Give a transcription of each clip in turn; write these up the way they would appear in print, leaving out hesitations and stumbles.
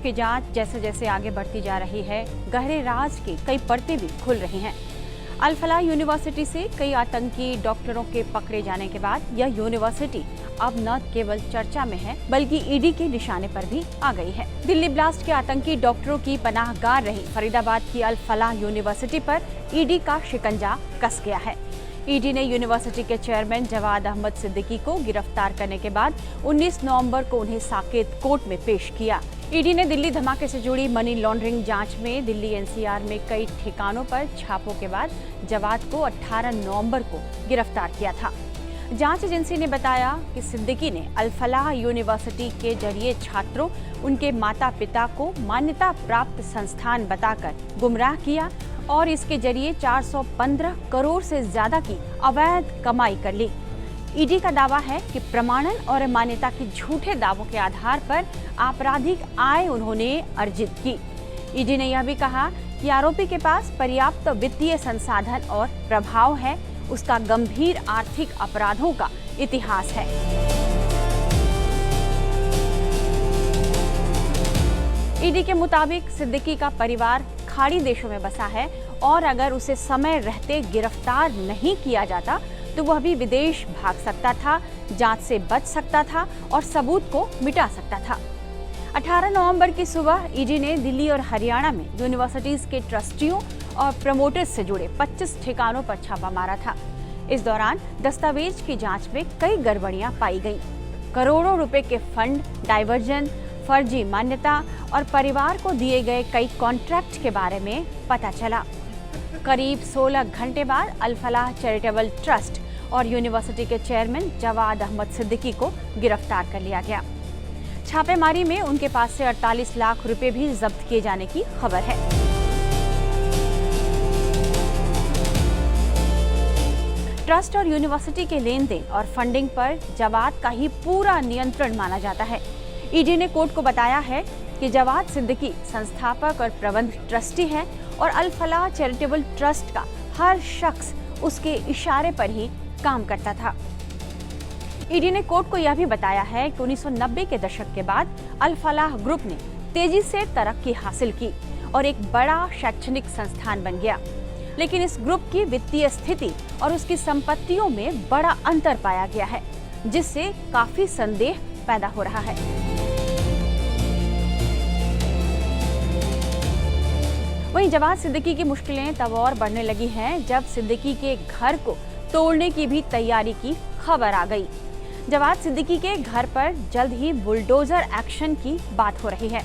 की जांच जैसे जैसे आगे बढ़ती जा रही है, गहरे राज की कई परतें भी खुल रही हैं। अल फलाह यूनिवर्सिटी से कई आतंकी डॉक्टरों के पकड़े जाने के बाद यह यूनिवर्सिटी अब न केवल चर्चा में है बल्कि ईडी के निशाने पर भी आ गई है। दिल्ली ब्लास्ट के आतंकी डॉक्टरों की पनाहगार रही फरीदाबाद की अल फलाह यूनिवर्सिटी पर ईडी का शिकंजा कस गया है। ईडी ने यूनिवर्सिटी के चेयरमैन जवाद अहमद सिद्दीकी को गिरफ्तार करने के बाद 19 नवंबर को उन्हें साकेत कोर्ट में पेश किया। ईडी ने दिल्ली धमाके से जुड़ी मनी लॉन्ड्रिंग जांच में दिल्ली एनसीआर में कई ठिकानों पर छापों के बाद जवाद को 18 नवंबर को गिरफ्तार किया था। जांच एजेंसी ने बताया कि सिद्दीकी ने अल फलाह यूनिवर्सिटी के जरिए छात्रों, उनके माता पिता को मान्यता प्राप्त संस्थान बताकर गुमराह किया और इसके जरिए 415 करोड़ से ज्यादा की अवैध कमाई कर ली। ईडी का दावा है कि प्रमाणन और मान्यता के झूठे दावों के आधार पर आपराधिक आय उन्होंने अर्जित की। ईडी ने यह भी कहा कि आरोपी के पास पर्याप्त वित्तीय संसाधन और प्रभाव है, उसका गंभीर आर्थिक अपराधों का इतिहास है। ईडी के मुताबिक सिद्दीकी का परिवार खाड़ी देशों में बसा है और अगर उसे समय रहते गिरफ्तार नहीं किया जाता तो वह भी विदेश भाग सकता था, जांच से बच सकता था और सबूत को मिटा सकता था। 18 नवंबर की सुबह ईडी ने दिल्ली और हरियाणा में यूनिवर्सिटीज के ट्रस्टियों और प्रमोटर्स से जुड़े 25 ठिकानों पर छापा मारा था। इस दौरान दस्तावेज की जांच में कई गड़बड़ियां पाई गईं। करोड़ों रुपए के फंड डाइवर्जन, फर्जी मान्यता और परिवार को दिए गए कई कॉन्ट्रैक्ट के बारे में पता चला। करीब 16 घंटे बाद अल फलाह चैरिटेबल ट्रस्ट और यूनिवर्सिटी के चेयरमैन जवाद अहमद सिद्दीकी को गिरफ्तार कर लिया गया। छापेमारी में उनके पास से 48 लाख रुपए भी जब्त किए जाने की खबर है। ट्रस्ट और यूनिवर्सिटी के लेन देन और फंडिंग पर जवाद का ही पूरा नियंत्रण माना जाता है। ईडी ने कोर्ट को बताया है कि जवाद सिद्दीकी संस्थापक और प्रबंध ट्रस्टी है और अल फलाह चैरिटेबल ट्रस्ट का हर शख्स उसके इशारे पर ही काम करता था। ईडी ने कोर्ट को यह भी बताया है कि 1990 के दशक के बाद अल फलाह ग्रुप ने तेजी से तरक्की हासिल की और एक बड़ा शैक्षणिक संस्थान बन गया, लेकिन इस ग्रुप की वित्तीय स्थिति और उसकी संपत्तियों में बड़ा अंतर पाया गया है, जिससे काफी संदेह पैदा हो रहा है। वहीं जवाद सिद्दीकी की मुश्किलें तब और बढ़ने लगी हैं जब सिद्दीकी के घर को तोड़ने की भी तैयारी की खबर आ गई। जवाद सिद्दीकी के घर पर जल्द ही बुलडोजर एक्शन की बात हो रही है।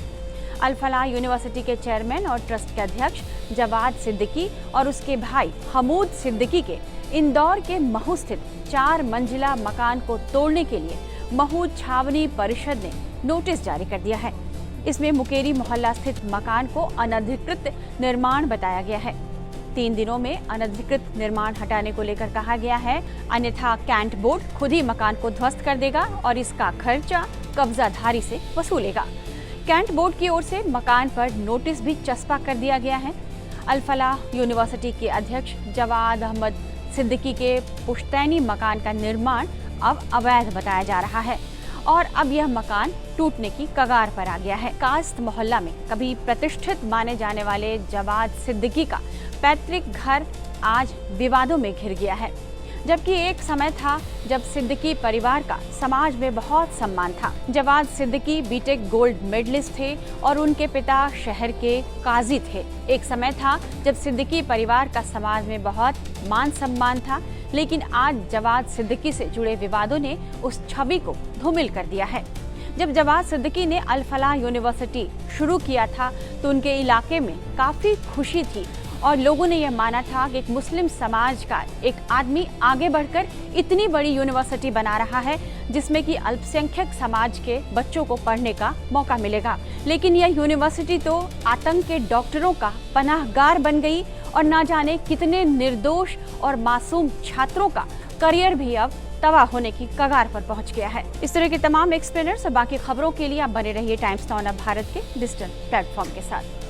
अल फलाह यूनिवर्सिटी के चेयरमैन और ट्रस्ट के अध्यक्ष जवाद सिद्दीकी और उसके भाई हमूद सिद्दीकी के इंदौर के महू स्थित 4 मंजिला मकान को तोड़ने के लिए महू छावनी परिषद ने नोटिस जारी कर दिया है। इसमें मुकेरी मोहल्ला स्थित मकान को अनधिकृत निर्माण बताया गया है। 3 दिनों में अनधिकृत निर्माण हटाने को लेकर कहा गया है, अन्यथा कैंट बोर्ड खुद ही मकान को ध्वस्त कर देगा और इसका खर्चा कब्जाधारी से वसूलेगा। कैंट बोर्ड की ओर से मकान पर नोटिस भी चस्पा कर दिया गया है। अल फलाह यूनिवर्सिटी के अध्यक्ष जवाद अहमद सिद्दीकी के पुश्तैनी मकान का निर्माण अब अवैध बताया जा रहा है और अब यह मकान टूटने की कगार पर आ गया है। कास्त मोहल्ला में कभी प्रतिष्ठित माने जाने वाले जवाद सिद्दीकी का पैतृक घर आज विवादों में घिर गया है, जबकि एक समय था जब सिद्दीकी परिवार का समाज में बहुत सम्मान था। Jawad Siddiqui BTech gold medalist थे और उनके पिता शहर के काजी थे। एक समय था जब सिद्दीकी परिवार का समाज में बहुत मान सम्मान था, लेकिन आज जवाद सिद्दीकी से जुड़े विवादों ने उस छवि को धूमिल कर दिया है। जब जवाद सिद्दीकी ने अल फलाह यूनिवर्सिटी शुरू किया था तो उनके इलाके में काफी खुशी थी और लोगों ने यह माना था कि एक मुस्लिम समाज का एक आदमी आगे बढ़कर इतनी बड़ी यूनिवर्सिटी बना रहा है जिसमें कि अल्पसंख्यक समाज के बच्चों को पढ़ने का मौका मिलेगा। लेकिन यह यूनिवर्सिटी तो आतंक के डॉक्टरों का पनाहगार बन गई और ना जाने कितने निर्दोष और मासूम छात्रों का करियर भी अब तबाह होने की कगार पर पहुंच गया है। इस तरह के तमाम एक्सप्लेनर्स और बाकी खबरों के लिए आप बने रहिए टाइम्स नाउ भारत के डिजिटल प्लेटफॉर्म के साथ।